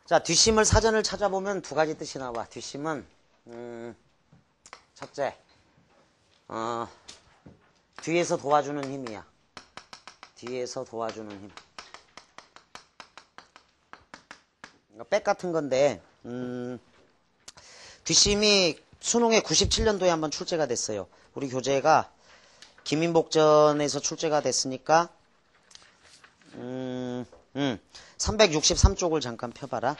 자, 뒷심을 사전을 찾아보면 두 가지 뜻이 나와. 뒷심은 첫째, 뒤에서 도와주는 힘이야. 뒤에서 도와주는 힘. 백 같은 건데 뒷심이 수능에 97년도에 한번 출제가 됐어요. 우리 교재가 김인복전에서 출제가 됐으니까 363쪽을 잠깐 펴봐라.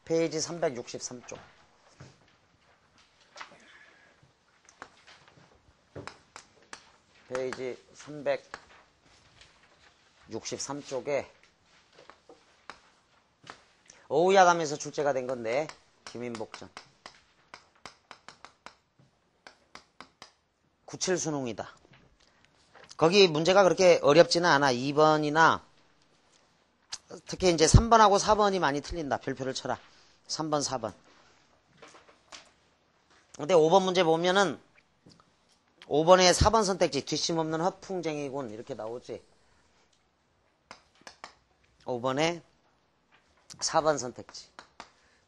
페이지 363쪽. 페이지 363쪽에 어우야감에서 출제가 된 건데 김인복전 97 수능이다. 거기 문제가 그렇게 어렵지는 않아. 2번이나 특히 이제 3번하고 4번이 많이 틀린다. 별표를 쳐라. 3번, 4번. 근데 5번 문제 보면은 5번에 4번 선택지 뒷심 없는 허풍쟁이군 이렇게 나오지. 5번에 4번 선택지.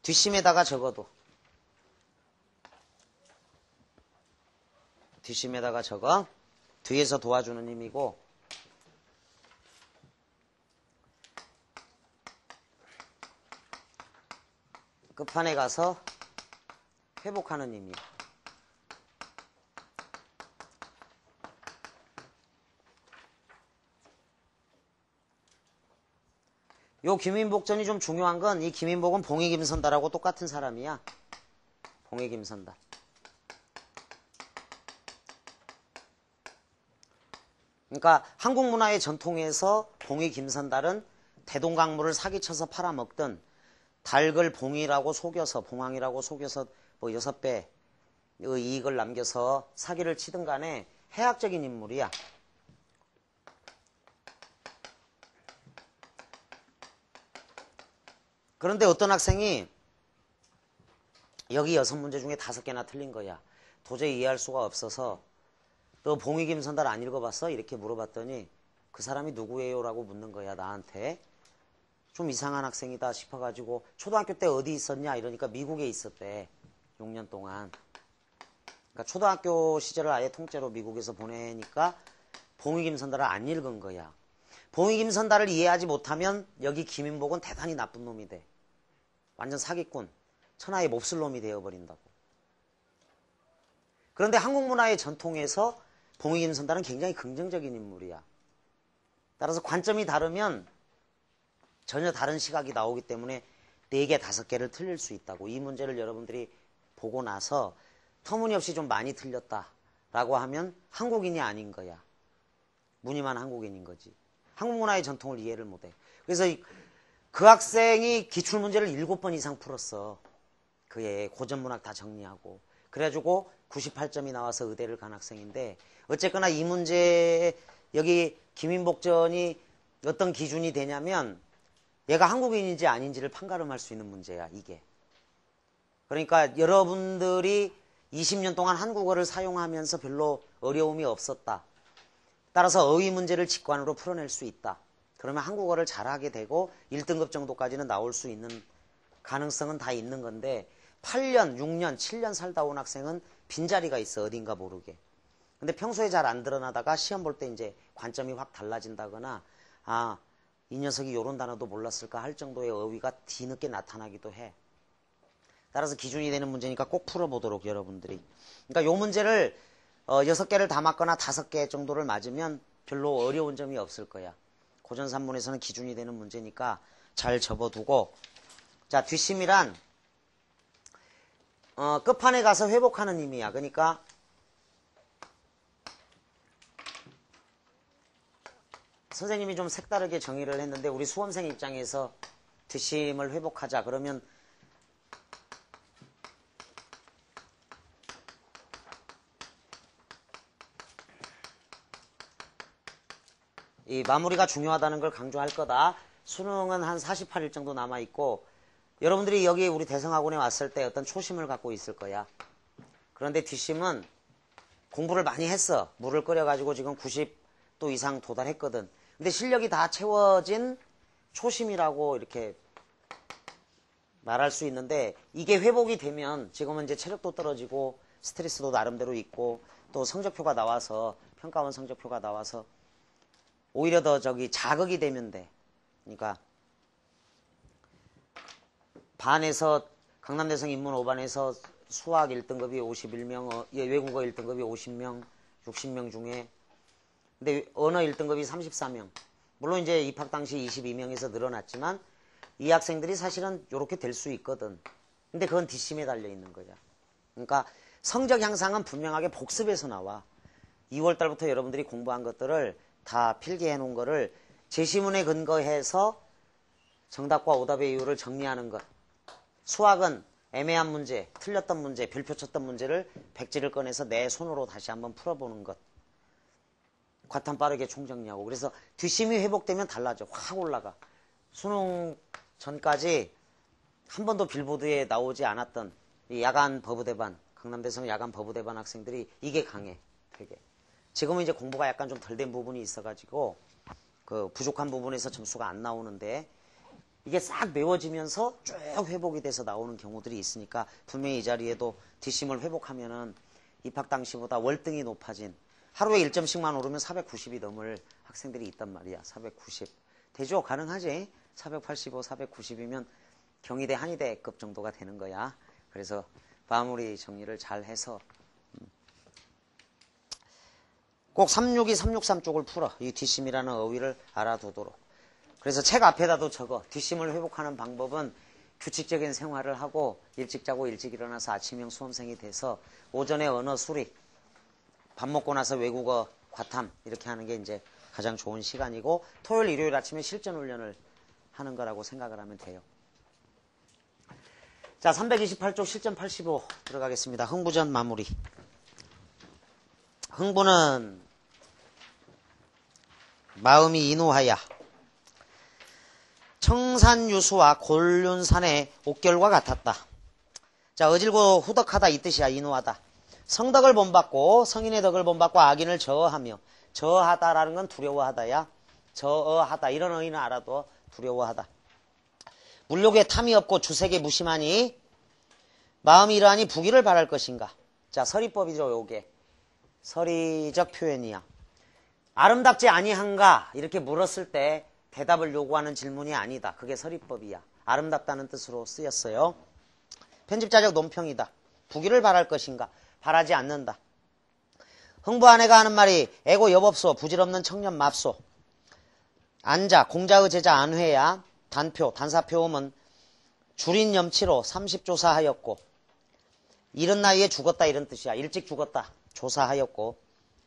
뒷심에다가 적어도. 뒷심에다가 적어. 뒤에서 도와주는 힘이고 끝판에 가서 회복하는 힘이야. 요 김인복전이 좀 중요한 건 이 김인복은 봉익임선달하고 똑같은 사람이야. 봉익임선달. 그러니까 한국 문화의 전통에서 봉익임선달은 대동강물을 사기쳐서 팔아먹던 닭을 봉이라고 속여서 봉황이라고 속여서 뭐 6배의 이익을 남겨서 사기를 치든 간에 해학적인 인물이야. 그런데 어떤 학생이 여기 6문제 중에 5개나 틀린 거야. 도저히 이해할 수가 없어서 너 봉익임선달 안 읽어봤어? 이렇게 물어봤더니 그 사람이 누구예요? 라고 묻는 거야 나한테. 좀 이상한 학생이다 싶어가지고 초등학교 때 어디 있었냐 이러니까 미국에 있었대. 6년 동안. 그러니까 초등학교 시절을 아예 통째로 미국에서 보내니까 봉익임선달을 안 읽은 거야. 봉익임선달을 이해하지 못하면 여기 김인복은 대단히 나쁜 놈이 돼. 완전 사기꾼. 천하의 몹쓸 놈이 되어버린다고. 그런데 한국 문화의 전통에서 봉익임선달은 굉장히 긍정적인 인물이야. 따라서 관점이 다르면 전혀 다른 시각이 나오기 때문에 4개, 5개를 틀릴 수 있다고. 이 문제를 여러분들이 보고 나서 터무니없이 좀 많이 틀렸다라고 하면 한국인이 아닌 거야. 무늬만 한국인인 거지. 한국 문화의 전통을 이해를 못해. 그래서 그 학생이 기출문제를 7번 이상 풀었어. 그의 고전문학 다 정리하고. 그래가지고 98점이 나와서 의대를 간 학생인데 어쨌거나 이 문제 여기 김인복전이 어떤 기준이 되냐면 얘가 한국인인지 아닌지를 판가름할 수 있는 문제야 이게. 그러니까 여러분들이 20년 동안 한국어를 사용하면서 별로 어려움이 없었다. 따라서 어휘 문제를 직관으로 풀어낼 수 있다. 그러면 한국어를 잘하게 되고 1등급 정도까지는 나올 수 있는 가능성은 다 있는 건데 8년, 6년, 7년 살다 온 학생은 빈자리가 있어. 어딘가 모르게. 근데 평소에 잘 안 드러나다가 시험 볼 때 이제 관점이 확 달라진다거나 아, 이 녀석이 요런 단어도 몰랐을까 할 정도의 어휘가 뒤늦게 나타나기도 해. 따라서 기준이 되는 문제니까 꼭 풀어보도록 여러분들이. 그러니까 요 문제를 6개를 다 맞거나 5개 정도를 맞으면 별로 어려운 점이 없을 거야. 고전산문에서는 기준이 되는 문제니까 잘 접어두고. 자, 뒷심이란 끝판에 가서 회복하는 힘이야. 그러니까 선생님이 좀 색다르게 정의를 했는데 우리 수험생 입장에서 뒷심을 회복하자. 그러면 이 마무리가 중요하다는 걸 강조할 거다. 수능은 한 48일 정도 남아있고 여러분들이 여기 우리 대성학원에 왔을 때 어떤 초심을 갖고 있을 거야. 그런데 뒷심은 공부를 많이 했어. 물을 끓여가지고 지금 90도 이상 도달했거든. 근데 실력이 다 채워진 초심이라고 이렇게 말할 수 있는데 이게 회복이 되면 지금은 이제 체력도 떨어지고 스트레스도 나름대로 있고 또 성적표가 나와서 평가원 성적표가 나와서 오히려 더 자극이 되면 돼. 그러니까 반에서 강남대성 인문 5반에서 수학 1등급이 51명, 외국어 1등급이 50명, 60명 중에 근데 언어 1등급이 34명. 물론 이제 입학 당시 22명에서 늘어났지만 이 학생들이 사실은 이렇게 될 수 있거든. 근데 그건 뒷심에 달려 있는 거야. 그러니까 성적 향상은 분명하게 복습에서 나와. 2월 달부터 여러분들이 공부한 것들을 다 필기해 놓은 거를 제시문에 근거해서 정답과 오답의 이유를 정리하는 것. 수학은 애매한 문제, 틀렸던 문제, 별표 쳤던 문제를 백지를 꺼내서 내 손으로 다시 한번 풀어보는 것. 과탐 빠르게 총정리하고. 그래서 뒷심이 회복되면 달라져. 확 올라가. 수능 전까지 한 번도 빌보드에 나오지 않았던 이 야간 버브대반, 강남대성 야간 버브대반 학생들이 이게 강해. 되게. 지금은 이제 공부가 약간 좀 덜 된 부분이 있어가지고 그 부족한 부분에서 점수가 안 나오는데 이게 싹 메워지면서 쭉 회복이 돼서 나오는 경우들이 있으니까 분명히 이 자리에도 뒷심을 회복하면은 입학 당시보다 월등히 높아진 하루에 1점씩만 오르면 490이 넘을 학생들이 있단 말이야. 490. 되죠? 가능하지? 485, 490이면 경희대, 한의대급 정도가 되는 거야. 그래서 마무리 정리를 잘 해서 꼭 362, 363 쪽을 풀어. 이 뒷심이라는 어휘를 알아두도록. 그래서 책 앞에다도 적어. 뒷심을 회복하는 방법은 규칙적인 생활을 하고 일찍 자고 일찍 일어나서 아침형 수험생이 돼서 오전에 언어 수리, 밥 먹고 나서 외국어 과탐 이렇게 하는 게 이제 가장 좋은 시간이고 토요일, 일요일 아침에 실전 훈련을 하는 거라고 생각을 하면 돼요. 자, 328쪽 실전 85 들어가겠습니다. 흥부전 마무리. 흥부는 마음이 인후하야 청산유수와 골륜산의 옥결과 같았다. 자, 어질고 후덕하다 이 뜻이야. 인후하다. 성덕을 본받고 성인의 덕을 본받고 악인을 저어하며 저어하다라는 건 두려워하다야. 저어하다 이런 의미는 알아도 두려워하다. 물욕에 탐이 없고 주색에 무심하니 마음이 이러하니 부귀를 바랄 것인가. 자, 서리법이죠. 요게 서리적 표현이야. 아름답지 아니한가 이렇게 물었을 때 대답을 요구하는 질문이 아니다. 그게 서리법이야. 아름답다는 뜻으로 쓰였어요. 편집자적 논평이다. 부귀를 바랄 것인가. 바라지 않는다. 흥부 아내가 하는 말이 애고 여법소 부질없는 청년 맙소. 안자 공자의 제자 안회야 단표 단사표음은 줄인 염치로 30조사하였고 이른 나이에 죽었다 이런 뜻이야. 일찍 죽었다 조사하였고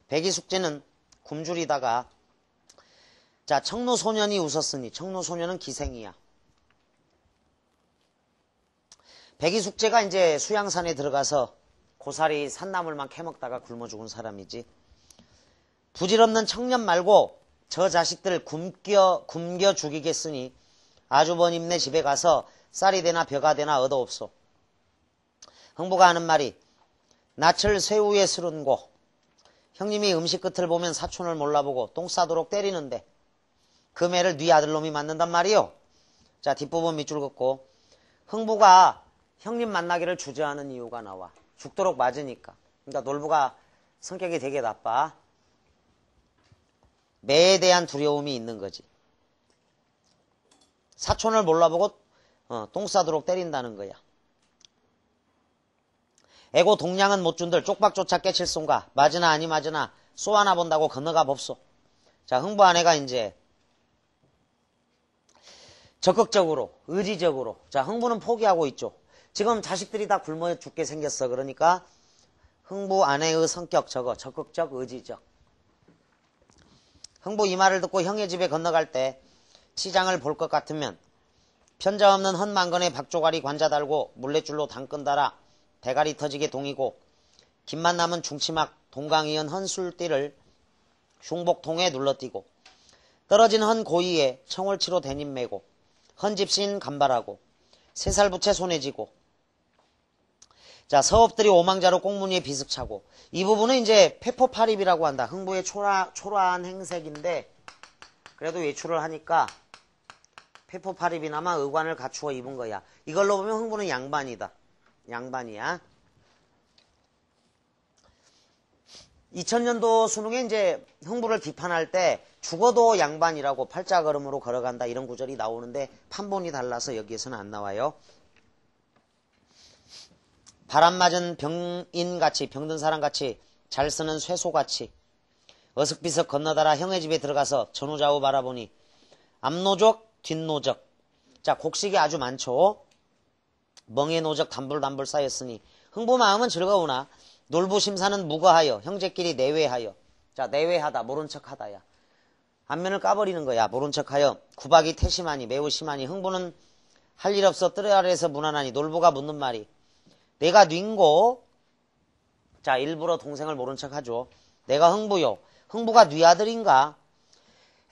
백이숙제는 굶주리다가 자 청로소년이 웃었으니 청로소년은 기생이야. 백이숙제가 이제 수양산에 들어가서 고사리 산나물만 캐먹다가 굶어 죽은 사람이지. 부질없는 청년 말고 저 자식들 굶겨 죽이겠으니 아주버님네 집에 가서 쌀이 되나 벼가 되나 얻어옵소. 흥부가 하는 말이 낯을 쇠우에 스른고 형님이 음식 끝을 보면 사촌을 몰라보고 똥 싸도록 때리는데 그 매를 네 아들놈이 맞는단 말이요. 자, 뒷부분 밑줄 긋고 흥부가 형님 만나기를 주저하는 이유가 나와. 죽도록 맞으니까. 그러니까 놀부가 성격이 되게 나빠. 매에 대한 두려움이 있는 거지. 사촌을 몰라보고 똥 싸도록 때린다는 거야. 애고 동량은 못 준들 쪽박조차 깨칠 쏜가 맞으나 아니 맞으나 쏘 하나 본다고 건너가 봅소. 자, 흥부 아내가 이제 적극적으로 의지적으로 자 흥부는 포기하고 있죠. 지금 자식들이 다 굶어 죽게 생겼어. 그러니까 흥부 아내의 성격 저거 적극적 의지적. 흥부 이 말을 듣고 형의 집에 건너갈 때 시장을 볼 것 같으면 편자 없는 헌만건에 박조가리 관자 달고 물레줄로 당근 달아 대가리 터지게 동이고 김만 남은 중치막 동강이은 헌술띠를 흉복통에 눌러띄고 떨어진 헌 고이에 청월치로 대님 매고 헌집신 간발하고 새살부채 손에 쥐고 자 서업들이 오망자로 꽁무니에 비슥 차고 이 부분은 이제 페퍼파립이라고 한다. 흥부의 초라한 행색인데 그래도 외출을 하니까 회포팔입이나마 의관을 갖추어 입은 거야. 이걸로 보면 흥부는 양반이다. 양반이야. 2000년도 수능에 이제 흥부를 비판할 때 죽어도 양반이라고 팔자걸음으로 걸어간다 이런 구절이 나오는데 판본이 달라서 여기에서는 안 나와요. 바람 맞은 병인같이 병든 사람같이 잘 쓰는 쇠소같이 어석비석 건너다라 형의 집에 들어가서 전후좌우 바라보니 앞노적 뒷노적. 자, 곡식이 아주 많죠. 멍에 노적 담불담불 쌓였으니 흥부 마음은 즐거우나 놀부 심사는 무거하여 형제끼리 내외하여. 자, 내외하다 모른 척하다야. 안면을 까버리는 거야. 모른 척하여 구박이 태심하니 매우 심하니 흥부는 할 일 없어 뜰 아래에서 무난하니 놀부가 묻는 말이 내가 뉘고. 자, 일부러 동생을 모른 척하죠. 내가 흥부요. 흥부가 뉘 아들인가?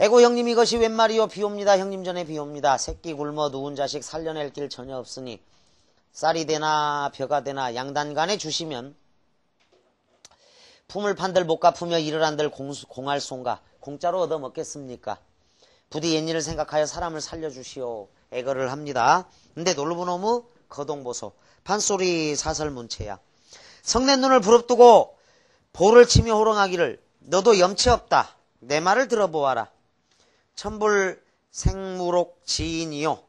에고 형님 이것이 웬 말이요. 비옵니다. 형님 전에 비옵니다. 새끼 굶어 누운 자식 살려낼 길 전혀 없으니 쌀이 되나 벼가 되나 양단간에 주시면 품을 판들 못 갚으며 일을 한들 공할 송가. 공짜로 얻어먹겠습니까? 부디 옛일을 생각하여 사람을 살려주시오. 애거를 합니다. 근데 놀부 너무 거동보소. 판소리 사설문체야. 성낸 눈을 부릅뜨고 볼을 치며 호롱하기를 너도 염치 없다. 내 말을 들어보아라. 천불 생무록 지인이요.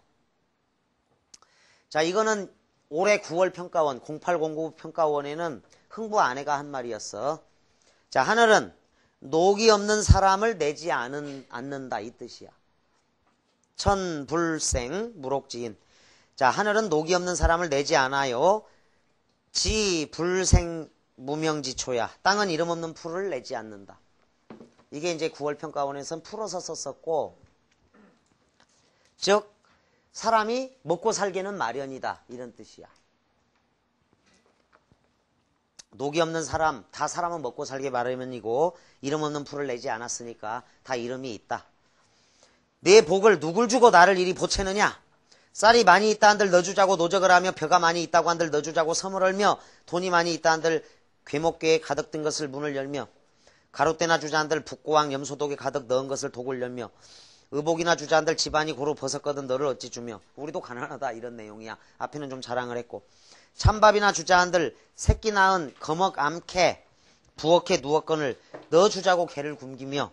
자, 이거는 올해 9월 평가원 0809 평가원에는 흥부 아내가 한 말이었어. 자, 하늘은 녹이 없는 사람을 내지 않는다 이 뜻이야. 천불생 무록지인. 자, 하늘은 녹이 없는 사람을 내지 않아요. 지불생 무명지초야. 땅은 이름 없는 풀을 내지 않는다. 이게 이제 9월 평가원에서는 풀어서 썼었고, 즉 사람이 먹고 살기는 마련이다 이런 뜻이야. 녹이 없는 사람, 다 사람은 먹고 살기 마련이고 이름 없는 풀을 내지 않았으니까 다 이름이 있다. 내 복을 누굴 주고 나를 이리 보채느냐? 쌀이 많이 있다 한들 넣어주자고 노적을 하며 벼가 많이 있다고 한들 넣어주자고 섬을 얼며 돈이 많이 있다 한들 괴목괴에 가득 든 것을 문을 열며 가롯데나 주자 한들 북고왕 염소독에 가득 넣은 것을 독을 열며 의복이나 주자 한들 집안이 고루 벗었거든 너를 어찌 주며. 우리도 가난하다 이런 내용이야. 앞에는 좀 자랑을 했고 찬밥이나 주자 한들 새끼 낳은 거먹 암캐 부엌에 누웠건을 넣어주자고 개를 굶기며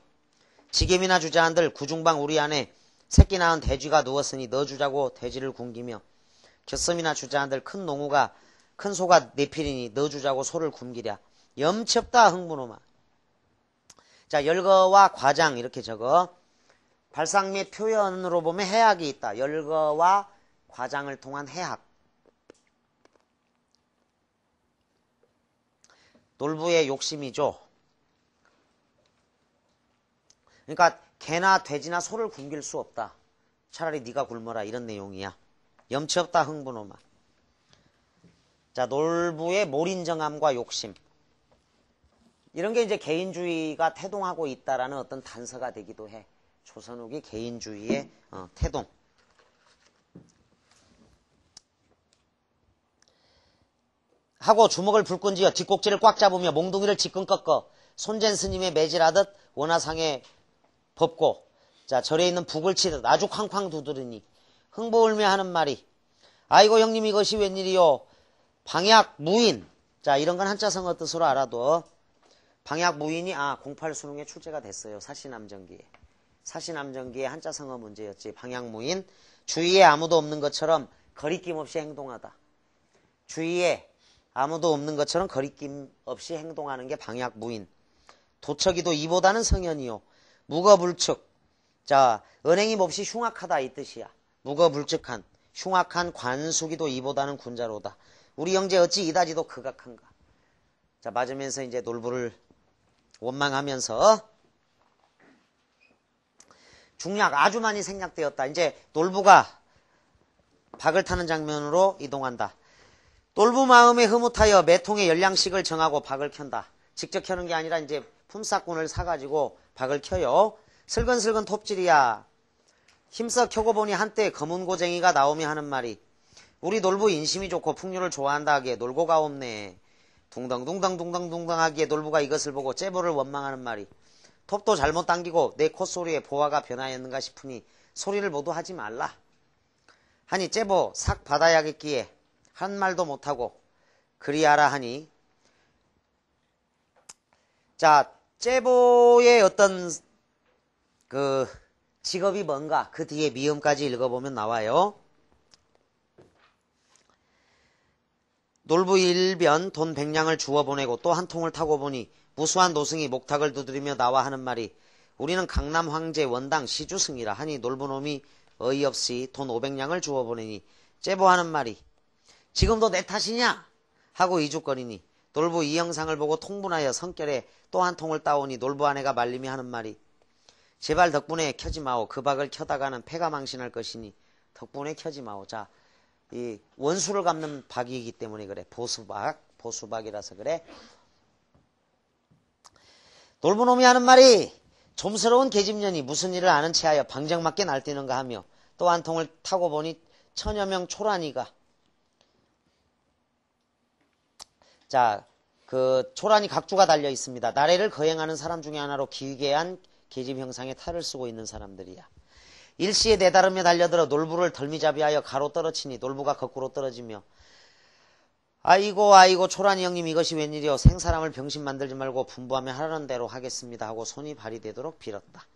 지겜이나 주자 한들 구중방 우리 안에 새끼 낳은 돼지가 누웠으니 넣어주자고 돼지를 굶기며 곁섬이나 주자 한들 큰 농우가 큰 소가 네필이니 넣어주자고 소를 굶기랴. 염치 없다 흥부노마. 자, 열거와 과장 이렇게 적어. 발상 및 표현으로 보면 해학이 있다. 열거와 과장을 통한 해학. 놀부의 욕심이죠. 그러니까 개나 돼지나 소를 굶길 수 없다. 차라리 네가 굶어라 이런 내용이야. 염치 없다 흥부노마. 자, 놀부의 몰인정함과 욕심. 이런 게 이제 개인주의가 태동하고 있다라는 어떤 단서가 되기도 해. 조선 후기 개인주의의 태동. 하고 주먹을 불끈 쥐어 뒷꼭지를 꽉 잡으며 몽둥이를 지끈 꺾어 손젠 스님의 매질하듯 원화상에 법고 자 절에 있는 북을 치듯 아주 쾅쾅 두드리니 흥부 울며 하는 말이 아이고 형님 이것이 웬일이요. 방약 무인. 자 이런 건 한자성어 뜻으로 알아도 방약 무인이 08 수능에 출제가 됐어요. 사시남정기에. 사시남정기의 한자성어 문제였지. 방약 무인. 주위에 아무도 없는 것처럼 거리낌 없이 행동하다. 주위에 아무도 없는 것처럼 거리낌 없이 행동하는 게 방약 무인. 도척이도 이보다는 성현이요. 무거불측. 자, 은행이 몹시 흉악하다 이 뜻이야. 무거불측한, 흉악한 관수기도 이보다는 군자로다. 우리 형제 어찌 이다지도 극악한가. 자, 맞으면서 이제 놀부를 원망하면서 중략 아주 많이 생략되었다. 이제 놀부가 박을 타는 장면으로 이동한다. 놀부 마음에 흐뭇하여 매통의 열량식을 정하고 박을 켠다. 직접 켜는 게 아니라 이제 품삯꾼을 사가지고 박을 켜요. 슬근슬근 톱질이야. 힘써 켜고 보니 한때 검은 고쟁이가 나오며 하는 말이 우리 놀부 인심이 좋고 풍류를 좋아한다 하기에 놀고가 없네. 둥덩둥덩둥덩둥덩 하기에 놀부가 이것을 보고 째보를 원망하는 말이 톱도 잘못 당기고 내 콧소리에 보화가 변하였는가 싶으니 소리를 모두 하지 말라. 하니 째보 삭 받아야겠기에 한 말도 못하고 그리하라 하니, 자, 째보의 어떤 그 직업이 뭔가 그 뒤에 미음까지 읽어보면 나와요. 놀부 일변 돈 100냥을 주워 보내고 또 한 통을 타고 보니 무수한 노승이 목탁을 두드리며 나와 하는 말이, 우리는 강남 황제 원당 시주승이라 하니 놀부놈이 어이없이 돈 500냥을 주워 보내니 째보 하는 말이, 지금도 내 탓이냐 하고 이죽거리니 놀부 이 영상을 보고 통분하여 성결에 또 한 통을 따오니 놀부 아내가 말림이 하는 말이, 제발 덕분에 켜지 마오. 그 박을 켜다가는 패가 망신할 것이니 덕분에 켜지 마오. 자, 이 원수를 갚는 박이기 때문에 그래. 보수박이라서 그래. 놀부놈이 하는 말이, 좀스러운 계집년이 무슨 일을 아는 체하여 방정맞게 날뛰는가 하며 또 한 통을 타고 보니 천여 명 초란이가, 자, 그 초란이 각주가 달려 있습니다. 나래를 거행하는 사람 중에 하나로 기괴한 계집 형상의 탈을 쓰고 있는 사람들이야. 일시에 내다르며 달려들어 놀부를 덜미잡이하여 가로 떨어치니 놀부가 거꾸로 떨어지며, 아이고 아이고 초란이 형님 이것이 웬일이오. 생사람을 병신 만들지 말고 분부하며 하라는 대로 하겠습니다 하고 손이 발이 되도록 빌었다.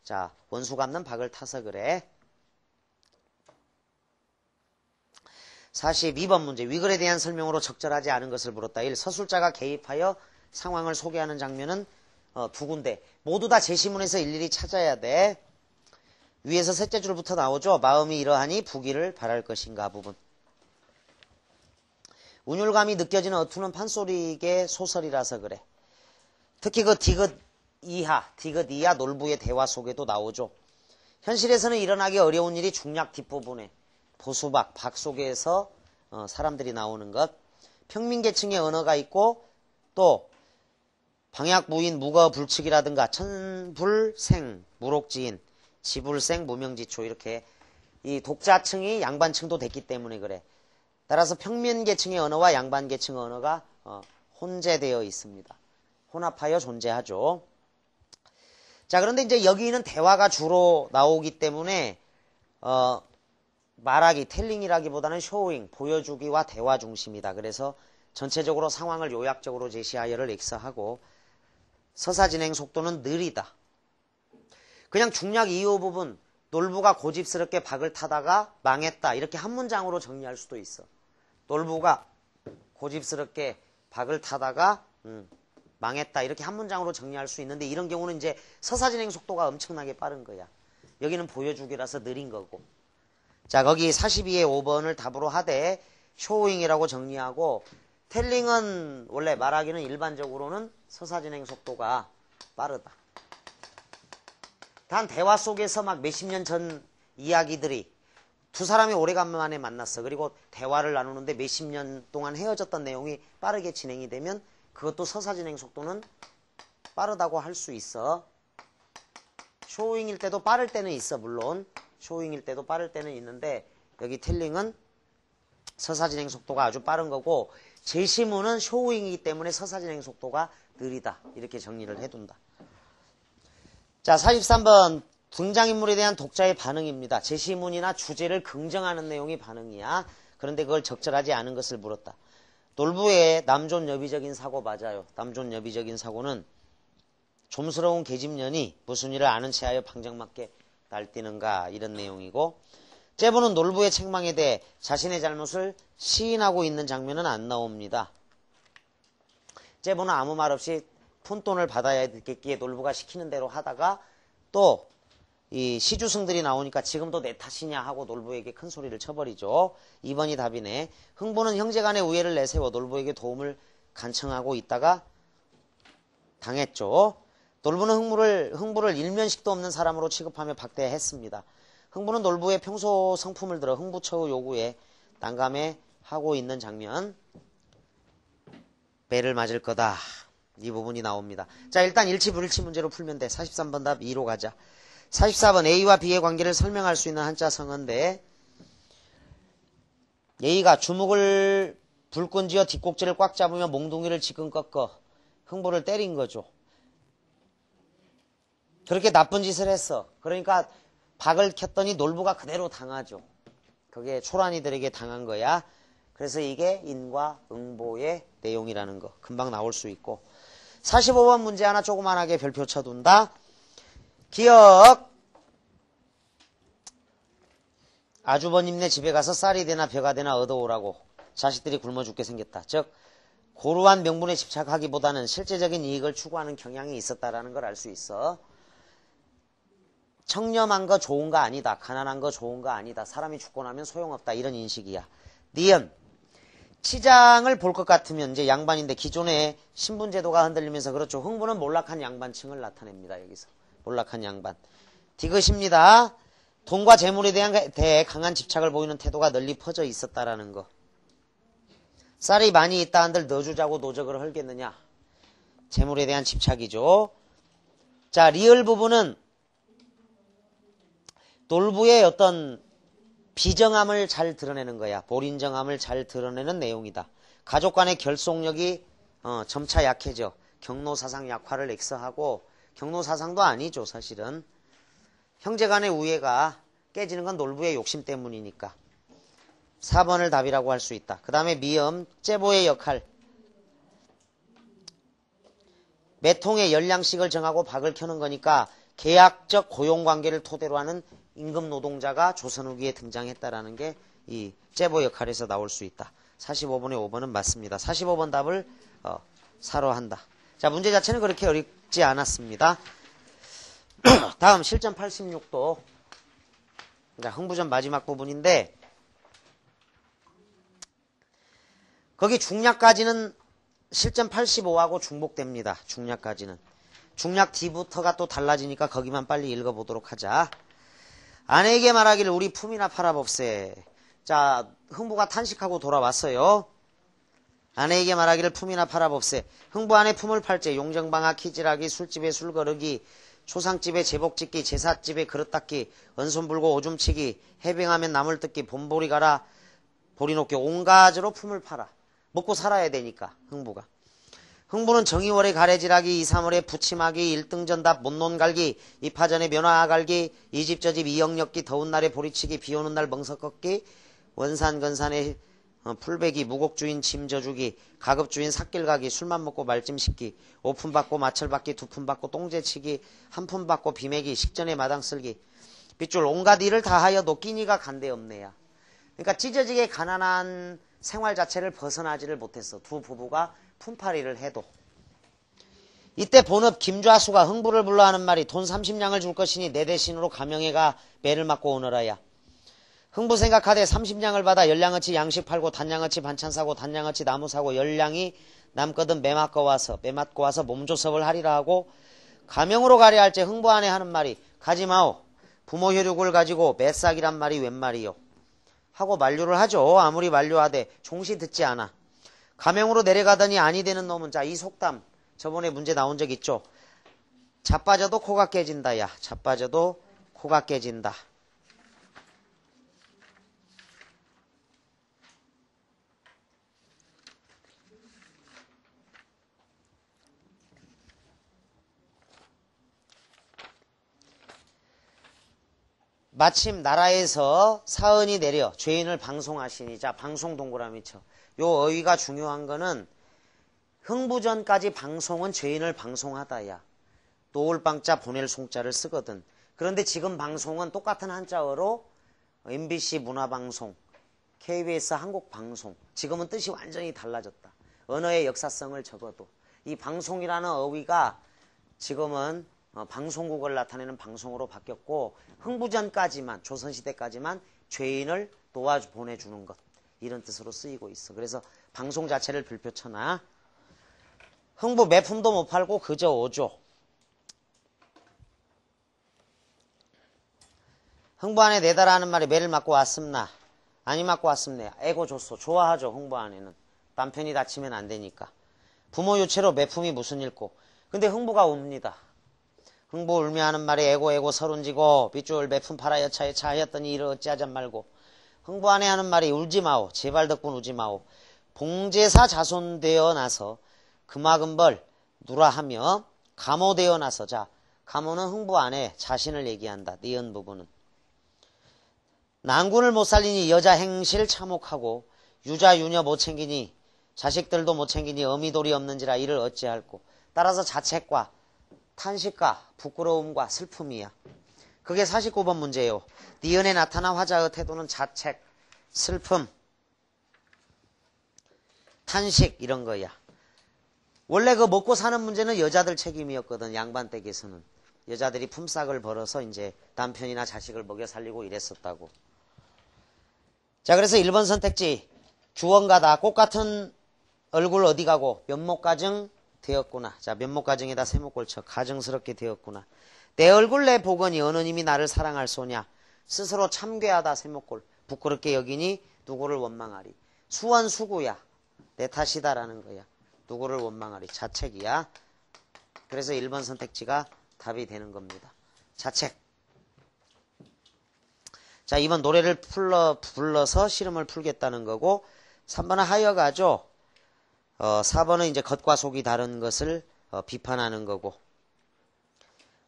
자, 원수 갚는 박을 타서 그래. 42번 문제. 위글에 대한 설명으로 적절하지 않은 것을 물었다. 1. 서술자가 개입하여 상황을 소개하는 장면은 두 군데. 모두 다 제시문에서 일일이 찾아야 돼. 위에서 셋째 줄부터 나오죠. 마음이 이러하니 부기를 바랄 것인가 부분. 운율감이 느껴지는 어투는 판소리계 소설이라서 그래. 특히 그 디귿 이하 놀부의 대화 속에도 나오죠. 현실에서는 일어나기 어려운 일이 중략 뒷부분에 보수박, 박 속에서 사람들이 나오는 것. 평민계층의 언어가 있고 또 방약무인, 무거불측이라든가 천불생, 무록지인, 지불생, 무명지초 이렇게 이 독자층이 양반층도 됐기 때문에 그래. 따라서 평민계층의 언어와 양반계층의 언어가 혼재되어 있습니다. 혼합하여 존재하죠. 자, 그런데 이제 여기는 대화가 주로 나오기 때문에 말하기, 텔링이라기보다는 쇼잉, 보여주기와 대화 중심이다. 그래서 전체적으로 상황을 요약적으로 제시하여를 X하고 서사 진행 속도는 느리다. 그냥 중략 이후 부분, 놀부가 고집스럽게 박을 타다가 망했다. 이렇게 한 문장으로 정리할 수도 있어. 놀부가 고집스럽게 박을 타다가 망했다. 이렇게 한 문장으로 정리할 수 있는데 이런 경우는 이제 서사 진행 속도가 엄청나게 빠른 거야. 여기는 보여주기라서 느린 거고. 자, 거기 42의 5번을 답으로 하되 쇼잉이라고 정리하고, 텔링은 원래 말하기는 일반적으로는 서사 진행 속도가 빠르다. 단 대화 속에서 막 몇십 년 전 이야기들이 두 사람이 오래간만에 만났어. 그리고 대화를 나누는데 몇십 년 동안 헤어졌던 내용이 빠르게 진행이 되면 그것도 서사 진행 속도는 빠르다고 할 수 있어. 쇼잉일 때도 빠를 때는 있어. 물론 쇼잉일 때도 빠를 때는 있는데 여기 텔링은 서사 진행 속도가 아주 빠른 거고, 제시문은 쇼잉이기 때문에 서사 진행 속도가 느리다. 이렇게 정리를 해둔다. 자, 43번 등장인물에 대한 독자의 반응입니다. 제시문이나 주제를 긍정하는 내용이 반응이야. 그런데 그걸 적절하지 않은 것을 물었다. 놀부의 남존여비적인 사고 맞아요. 남존여비적인 사고는 좀스러운 계집년이 무슨 일을 아는 체하여 방정맞게 날뛰는가 이런 내용이고, 째보는 놀부의 책망에 대해 자신의 잘못을 시인하고 있는 장면은 안 나옵니다. 째보는 아무 말 없이 푼돈을 받아야 되겠기에 놀부가 시키는 대로 하다가 또 이 시주승들이 나오니까 지금도 내 탓이냐 하고 놀부에게 큰 소리를 쳐버리죠. 2번이 답이네. 흥부는 형제간의 우애를 내세워 놀부에게 도움을 간청하고 있다가 당했죠. 놀부는 흥부를 일면식도 없는 사람으로 취급하며 박대했습니다. 흥부는 놀부의 평소 성품을 들어 흥부처의 요구에 난감해하고 있는 장면. 배를 맞을 거다. 이 부분이 나옵니다. 자, 일단 일치불일치 문제로 풀면 돼. 43번 답 2로 가자. 44번 A와 B의 관계를 설명할 수 있는 한자성어인데, A가 주먹을 불끈 쥐어 뒷꼭지를 꽉 잡으며 몽둥이를 지끈 꺾어 흥부를 때린 거죠. 그렇게 나쁜 짓을 했어. 그러니까 박을 켰더니 놀부가 그대로 당하죠. 그게 초란이들에게 당한 거야. 그래서 이게 인과 응보의 내용이라는 거 금방 나올 수 있고 45번 문제 하나 조그만하게 별표 쳐둔다. 기억 아주버님네 집에 가서 쌀이 되나 벼가 되나 얻어오라고 자식들이 굶어 죽게 생겼다. 즉 고루한 명분에 집착하기보다는 실제적인 이익을 추구하는 경향이 있었다라는 걸 알 수 있어. 청렴한 거 좋은 거 아니다. 가난한 거 좋은 거 아니다. 사람이 죽고 나면 소용없다. 이런 인식이야. 니은 치장을 볼 것 같으면 이제 양반인데 기존의 신분제도가 흔들리면서 그렇죠. 흥부는 몰락한 양반층을 나타냅니다. 여기서 몰락한 양반. 디귿입니다. 돈과 재물에 대해 강한 집착을 보이는 태도가 널리 퍼져 있었다라는 거. 쌀이 많이 있다 한들 넣어주자고 노적을 헐겠느냐. 재물에 대한 집착이죠. 자, 리을 부분은 놀부의 어떤 비정함을 잘 드러내는 거야. 볼인정함을 잘 드러내는 내용이다. 가족 간의 결속력이 점차 약해져. 경로사상 약화를 엑스하고 경로사상도 아니죠. 사실은. 형제 간의 우애가 깨지는 건 놀부의 욕심 때문이니까. 4번을 답이라고 할 수 있다. 그 다음에 미음, 째보의 역할. 매통의 연량식을 정하고 박을 켜는 거니까 계약적 고용관계를 토대로 하는 임금 노동자가 조선 후기에 등장했다라는 게 이 째보 역할에서 나올 수 있다. 45번의 5번은 맞습니다. 45번 답을 사로 한다. 자, 문제 자체는 그렇게 어렵지 않았습니다. 다음 실전 86도 자, 흥부전 마지막 부분인데 거기 중략까지는 실전 85하고 중복됩니다. 중략까지는. 중략 뒤부터가 또 달라지니까 거기만 빨리 읽어보도록 하자. 아내에게 말하기를 우리 품이나 팔아봅세. 자, 흥부가 탄식하고 돌아왔어요. 아내에게 말하기를 품이나 팔아봅세. 흥부 안에 품을 팔제 용정방아 키질하기 술집에 술 거르기 초상집에 제복 짓기 제삿집에 그릇 닦기 은손 불고 오줌 치기 해병하면 나물 뜯기 봄보리 가라 보리 놓기 온 가지로 품을 팔아. 먹고 살아야 되니까 흥부가. 흥부는 정의월에 가래질하기 2, 3월에 부침하기 1등 전답 못논 갈기 입하전에 면화 갈기 이 집 저 집 이역역기 더운 날에 보리치기 비오는 날 멍석 걷기 원산 건산에 풀베기 무곡주인 짐 져주기 가급주인 삿길 가기 술만 먹고 말짐 씻기 오품 받고 마철 받기 두품 받고 똥재치기 한품 받고 비매기 식전에 마당 쓸기 빗줄 온갖 일을 다하여도 끼니가 간데없네야. 그러니까 찢어지게 가난한 생활 자체를 벗어나지를 못했어. 두 부부가 품팔이를 해도. 이때 본업 김좌수가 흥부를 불러 하는 말이 돈 30냥을 줄 것이니 내 대신으로 가명해가 매를 맞고 오너라야. 흥부 생각하되 30냥을 받아 10냥어치 양식 팔고 단냥어치 반찬 사고 단냥어치 나무 사고 10냥이 남거든 매 맞고 와서 몸조섭을 하리라 하고 가명으로 가려 할지 흥부 안에 하는 말이 가지마오. 부모 혈육을 가지고 매싹이란 말이 웬 말이요. 하고 만류를 하죠. 아무리 만류하되 종시 듣지 않아. 가명으로 내려가더니 아니 되는 놈은 자, 이 속담 저번에 문제 나온 적 있죠. 자빠져도 코가 깨진다. 야, 자빠져도 코가 깨진다. 마침 나라에서 사은이 내려 죄인을 방송하시니 자 방송 동그라미 쳐. 요 어휘가 중요한 거는 흥부전까지 방송은 죄인을 방송하다야. 놓을방자 보낼 송자를 쓰거든. 그런데 지금 방송은 똑같은 한자어로 MBC 문화방송, KBS 한국방송 지금은 뜻이 완전히 달라졌다. 언어의 역사성을 적어도 이 방송이라는 어휘가 지금은 방송국을 나타내는 방송으로 바뀌었고 흥부전까지만 조선시대까지만 죄인을 놓아보내주는 것 이런 뜻으로 쓰이고 있어. 그래서 방송 자체를 별표 쳐놔. 흥부 매품도 못 팔고 그저 오죠. 흥부 안에 내다라 하는 말이 매를 맞고 왔음나 아니 맞고 왔음네. 애고 줬어. 좋아하죠. 흥부 안에는. 남편이 다치면 안 되니까. 부모 유체로 매품이 무슨 일고. 근데 흥부가 옵니다. 흥부 울며 하는 말이 애고 서른지고 빗줄 매품 팔아 여차 하였더니 이를 어찌하잔 말고. 흥부 안에 하는 말이 울지 마오. 제발 덕분 울지 마오. 봉제사 자손되어 나서 금화금벌 누라하며 감호되어 나서 자 감호는 흥부 안에 자신을 얘기한다. 니은 부분은. 난군을 못 살리니 여자 행실 참혹하고 유자 유녀 못 챙기니 자식들도 못 챙기니 어미돌이 없는지라 이를 어찌할꼬. 따라서 자책과 탄식과 부끄러움과 슬픔이야. 그게 49번 문제예요. 니은에 나타난 화자의 태도는 자책, 슬픔, 탄식 이런 거야. 원래 그 먹고 사는 문제는 여자들 책임이었거든. 양반댁에서는. 여자들이 품삯을 벌어서 이제 남편이나 자식을 먹여 살리고 이랬었다고. 자, 그래서 1번 선택지. 규원가다. 꽃 같은 얼굴 어디 가고 면목가증 되었구나. 자, 면목가증에다 세목골 쳐. 가증스럽게 되었구나. 내 얼굴 내 보거니 어느 님이 나를 사랑할 소냐. 스스로 참괴하다 세목골. 부끄럽게 여기니 누구를 원망하리. 수원수구야. 내 탓이다라는 거야. 누구를 원망하리. 자책이야. 그래서 1번 선택지가 답이 되는 겁니다. 자책. 자, 2번 노래를 불러서 시름을 풀겠다는 거고 3번은 하여가죠. 4번은 이제 겉과 속이 다른 것을 비판하는 거고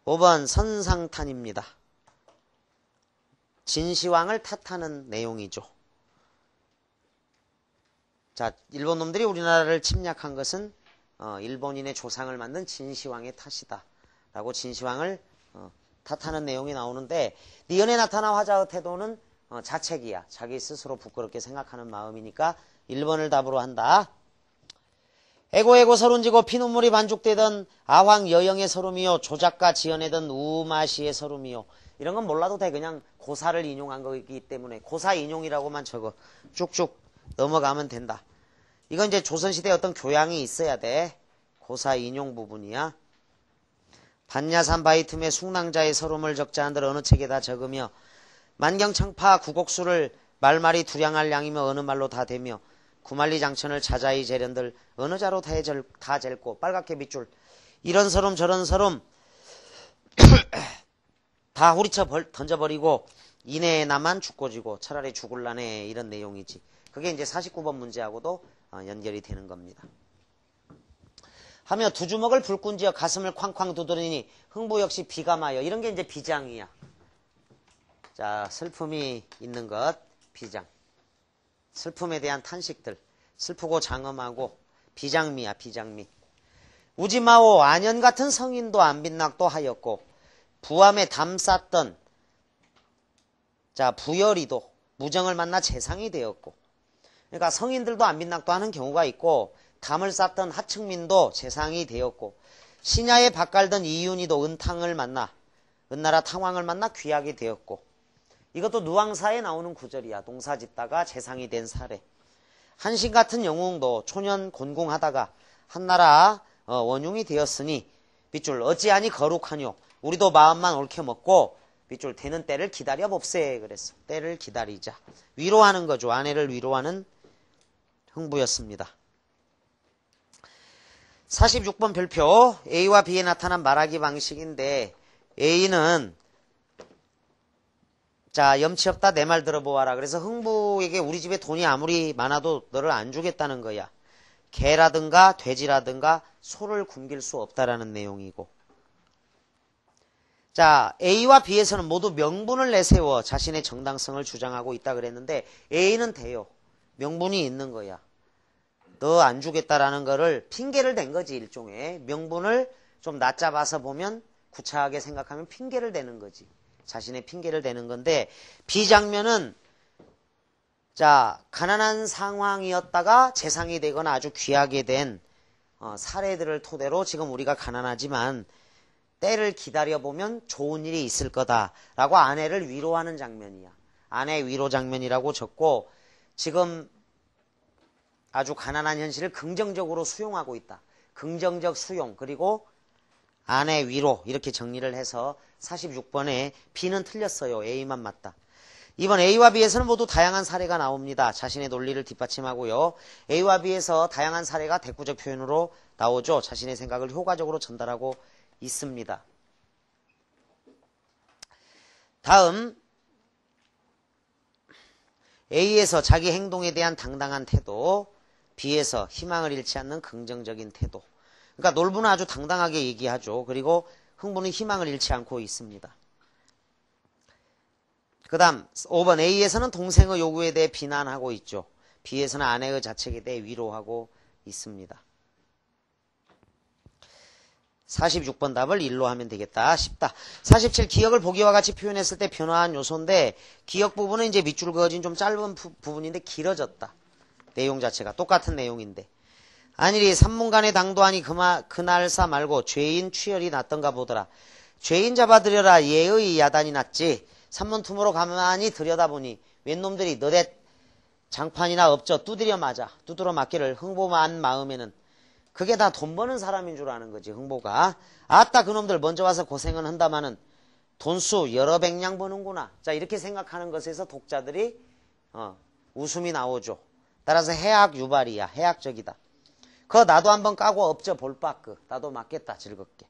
5번 선상탄입니다. 진시황을 탓하는 내용이죠. 자, 일본 놈들이 우리나라를 침략한 것은 일본인의 조상을 만든 진시황의 탓이다 라고 진시황을 탓하는 내용이 나오는데 니은에 나타난 화자의 태도는 자책이야. 자기 스스로 부끄럽게 생각하는 마음이니까 1번을 답으로 한다. 애고애고 서른지고 피눈물이 반죽되던 아황 여영의 서름이요 조작가 지어내던 우마시의 서름이요. 이런 건 몰라도 돼. 그냥 고사를 인용한 거기 때문에 고사 인용이라고만 적어. 쭉쭉 넘어가면 된다. 이건 이제 조선시대에 어떤 교양이 있어야 돼. 고사 인용 부분이야. 반야산 바위 틈에 숭낭자의 서름을 적자 한들 어느 책에다 적으며 만경창파 구곡수를 말말이 두량할 양이며 어느 말로 다 되며 구만리 장천을 자자이 재련들 어느 자로 다 젤고 빨갛게 밑줄 이런 서름 저런 서름 다 후리쳐 던져버리고 이내에 나만 죽고 지고 차라리 죽을라네 이런 내용이지. 그게 이제 49번 문제하고도 연결이 되는 겁니다. 하며 두 주먹을 불끈지어 가슴을 쾅쾅 두드리니 흥부 역시 비가 마여. 이런 게 이제 비장이야. 자, 슬픔이 있는 것 비장. 슬픔에 대한 탄식들. 슬프고 장엄하고 비장미야 비장미. 우지마오 안연 같은 성인도 안 빛낙도 하였고 부함에 담쌌던 자 부열이도 무정을 만나 재상이 되었고. 그러니까 성인들도 안 빛낙도 하는 경우가 있고 담을 쌌던 하층민도 재상이 되었고 신야에 밭갈던 이윤이도 은탕을 만나 은나라 탕왕을 만나 귀하게 되었고. 이것도 누왕사에 나오는 구절이야. 농사 짓다가 재상이 된 사례. 한신 같은 영웅도 초년 곤궁하다가 한나라 원흉이 되었으니 밑줄 어찌하니 거룩하뇨. 우리도 마음만 옳게 먹고 밑줄 되는 때를 기다려 봅세 그랬어. 때를 기다리자. 위로하는 거죠. 아내를 위로하는 흥부였습니다. 46번 별표 A와 B에 나타난 말하기 방식인데 A는 자 염치 없다 내 말 들어보아라. 그래서 흥부에게 우리 집에 돈이 아무리 많아도 너를 안 주겠다는 거야. 개라든가 돼지라든가 소를 굶길 수 없다라는 내용이고. 자 A와 B에서는 모두 명분을 내세워 자신의 정당성을 주장하고 있다 그랬는데 A는 돼요. 명분이 있는 거야. 너 안 주겠다라는 거를 핑계를 댄 거지. 일종의 명분을 좀 낮잡아서 보면 구차하게 생각하면 핑계를 대는 거지. 자신의 핑계를 대는 건데 B장면은 자 가난한 상황이었다가 재상이 되거나 아주 귀하게 된 사례들을 토대로 지금 우리가 가난하지만 때를 기다려보면 좋은 일이 있을 거다라고 아내를 위로하는 장면이야. 아내 위로 장면이라고 적고 지금 아주 가난한 현실을 긍정적으로 수용하고 있다. 긍정적 수용 그리고 아내 위로 이렇게 정리를 해서 46번에 B는 틀렸어요. A만 맞다. 이번 A와 B에서는 모두 다양한 사례가 나옵니다. 자신의 논리를 뒷받침하고요. A와 B에서 다양한 사례가 대꾸적 표현으로 나오죠. 자신의 생각을 효과적으로 전달하고 있습니다. 다음 A에서 자기 행동에 대한 당당한 태도, B에서 희망을 잃지 않는 긍정적인 태도. 그러니까 놀부는 아주 당당하게 얘기하죠. 그리고 흥부는 희망을 잃지 않고 있습니다. 그 다음 5번 A에서는 동생의 요구에 대해 비난하고 있죠. B에서는 아내의 자책에 대해 위로하고 있습니다. 46번 답을 1로 하면 되겠다. 쉽다. 47 기억을 보기와 같이 표현했을 때 변화한 요소인데 기억 부분은 이제 밑줄 그어진 좀 짧은 부분인데 길어졌다. 내용 자체가 똑같은 내용인데 안일이 산문간에 당도하니 그날사 말고 죄인 취열이 났던가 보더라. 죄인 잡아들여라 예의 야단이 났지. 산문투모로 가만히 들여다보니 웬 놈들이 너댓 장판이나 업저 두드려 맞기를 흥보만 마음에는 그게 다 돈 버는 사람인 줄 아는 거지. 흥보가 아따 그놈들 먼저 와서 고생은 한다마는 돈수 여러 백냥 버는구나. 자 이렇게 생각하는 것에서 독자들이 웃음이 나오죠. 따라서 해악 유발이야. 해악적이다. 그거 나도 한번 까고 업저 볼빠그 나도 맞겠다 즐겁게.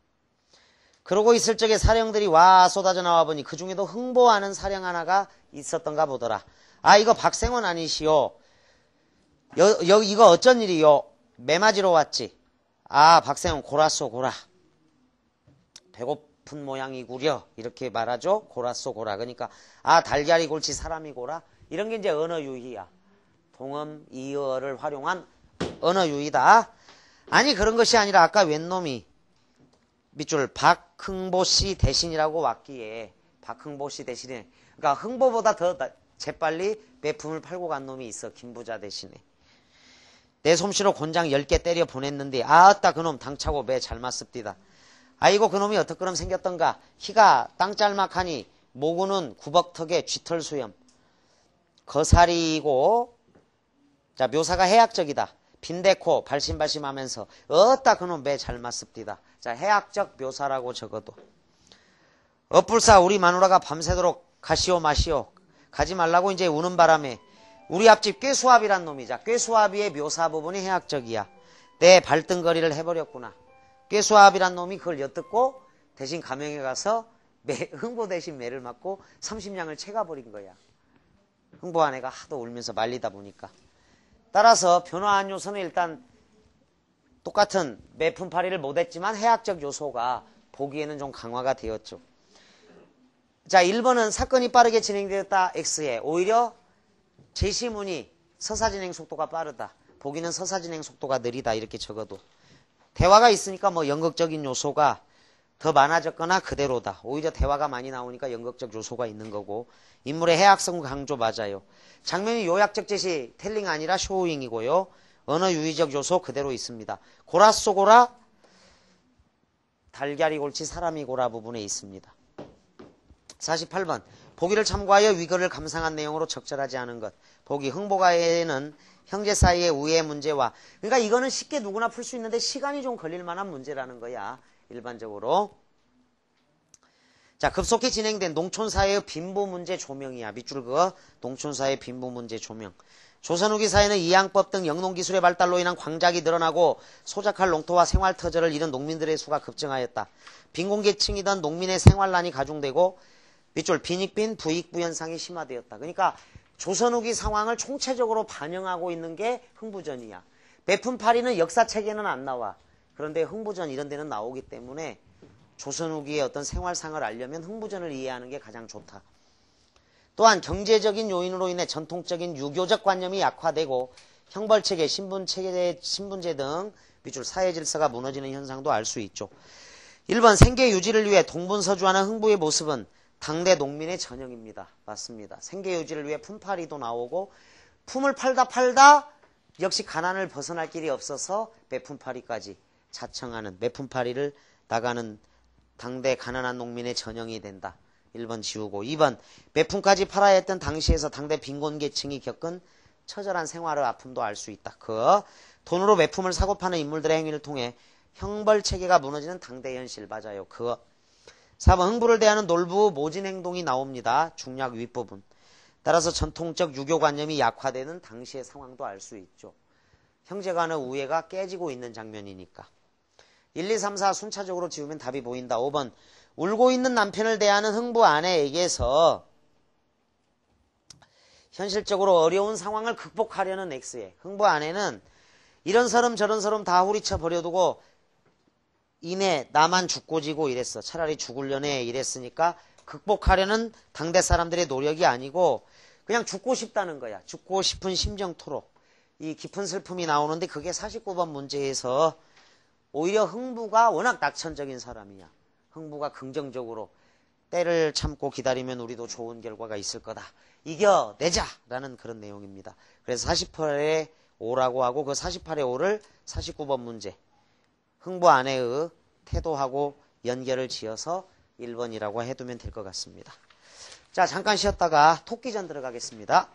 그러고 있을 적에 사령들이 와 쏟아져 나와 보니 그 중에도 흥보하는 사령 하나가 있었던가 보더라. 아 이거 박생원 아니시오. 이거 어쩐 일이요. 매맞이로 왔지. 아 박생원 고라쏘 고라. 배고픈 모양이구려. 이렇게 말하죠. 고라쏘 고라. 그러니까 아 달걀이 골치 사람이 고라. 이런 게 이제 언어 유희야. 동음 이어를 활용한 언어 유희다. 아니 그런 것이 아니라 아까 웬 놈이 밑줄 박흥보씨 대신이라고 왔기에 박흥보씨 대신에 그러니까 흥보보다 더 재빨리 매품을 팔고 간 놈이 있어. 김부자 대신에. 내 솜씨로 곤장 10개 때려 보냈는데 아따 그놈 당차고 매 잘 맞습디다. 아이고 그놈이 어떻게럼 생겼던가. 키가 땅짤막하니 모구는 구벅턱에 쥐털수염. 거사리고 자 묘사가 해악적이다. 빈대코 발심발심하면서 어따 그놈 매 잘 맞습디다. 자 해악적 묘사라고 적어도 엇불사 우리 마누라가 밤새도록 가시오 마시오 가지 말라고 이제 우는 바람에 우리 앞집 꾀수합이란 놈이자 꾀수합이의 묘사 부분이 해악적이야. 내 발등거리를 해버렸구나. 꾀수합이란 놈이 그걸 엿듣고 대신 가명에 가서 흥보 대신 매를 맞고 30냥을 채가버린 거야. 흥보 아내가 하도 울면서 말리다 보니까. 따라서 변화한 요소는 일단 똑같은 매품팔이를 못했지만 해악적 요소가 보기에는 좀 강화가 되었죠. 자 1번은 사건이 빠르게 진행되었다 X에 오히려 제시문이 서사진행 속도가 빠르다. 보기는 서사진행 속도가 느리다. 이렇게 적어도 대화가 있으니까 뭐 연극적인 요소가 더 많아졌거나 그대로다. 오히려 대화가 많이 나오니까 연극적 요소가 있는 거고 인물의 해악성 강조 맞아요. 장면이 요약적 제시 텔링 아니라 쇼잉이고요. 언어 유희적 요소 그대로 있습니다. 고라 쏘고라 달걀이 골치 사람이 고라 부분에 있습니다. 48번 보기를 참고하여 위거를 감상한 내용으로 적절하지 않은 것. 보기 흥보가에는 형제 사이의 우애 문제와 그러니까 이거는 쉽게 누구나 풀 수 있는데 시간이 좀 걸릴 만한 문제라는 거야. 일반적으로. 자 급속히 진행된 농촌사회의 빈부 문제 조명이야. 밑줄 그어 농촌사회 빈부 문제 조명. 조선 후기 사회는 이양법 등 영농기술의 발달로 인한 광작이 늘어나고 소작할 농토와 생활터전을 잃은 농민들의 수가 급증하였다. 빈곤계층이던 농민의 생활난이 가중되고 밑줄 빈익빈 부익부 현상이 심화되었다. 그러니까 조선 후기 상황을 총체적으로 반영하고 있는 게 흥부전이야. 매품팔이는 역사책에는 안 나와. 그런데 흥부전 이런 데는 나오기 때문에 조선 후기의 어떤 생활상을 알려면 흥부전을 이해하는 게 가장 좋다. 또한 경제적인 요인으로 인해 전통적인 유교적 관념이 약화되고 형벌체계, 신분제 등 밑줄 사회질서가 무너지는 현상도 알 수 있죠. 1번 생계 유지를 위해 동분서주하는 흥부의 모습은 당대 농민의 전형입니다. 맞습니다. 생계 유지를 위해 품팔이도 나오고 품을 팔다 역시 가난을 벗어날 길이 없어서 매품팔이까지 자청하는 매품팔이를 나가는 당대 가난한 농민의 전형이 된다. 1번 지우고 2번 매품까지 팔아야 했던 당시에서 당대 빈곤계층이 겪은 처절한 생활의 아픔도 알 수 있다. 돈으로 매품을 사고 파는 인물들의 행위를 통해 형벌체계가 무너지는 당대 현실 맞아요. 4번 흥부를 대하는 놀부 모진 행동이 나옵니다. 중략 윗부분. 따라서 전통적 유교관념이 약화되는 당시의 상황도 알 수 있죠. 형제간의 우애가 깨지고 있는 장면이니까. 1, 2, 3, 4 순차적으로 지우면 답이 보인다. 5번 울고 있는 남편을 대하는 흥부 아내에게서 현실적으로 어려운 상황을 극복하려는 X에 흥부 아내는 이런 서름 저런 서름 다 후리쳐 버려두고 이내 나만 죽고 지고 이랬어. 차라리 죽을려네 이랬으니까 극복하려는 당대 사람들의 노력이 아니고 그냥 죽고 싶다는 거야. 죽고 싶은 심정 토록. 이 깊은 슬픔이 나오는데 그게 49번 문제에서 오히려 흥부가 워낙 낙천적인 사람이야. 흥부가 긍정적으로 때를 참고 기다리면 우리도 좋은 결과가 있을 거다. 이겨내자라는 그런 내용입니다. 그래서 48의 5라고 하고 그 48의 5를 49번 문제 흥부 아내의 태도하고 연결을 지어서 1번이라고 해두면 될 것 같습니다. 자, 잠깐 쉬었다가 토끼전 들어가겠습니다.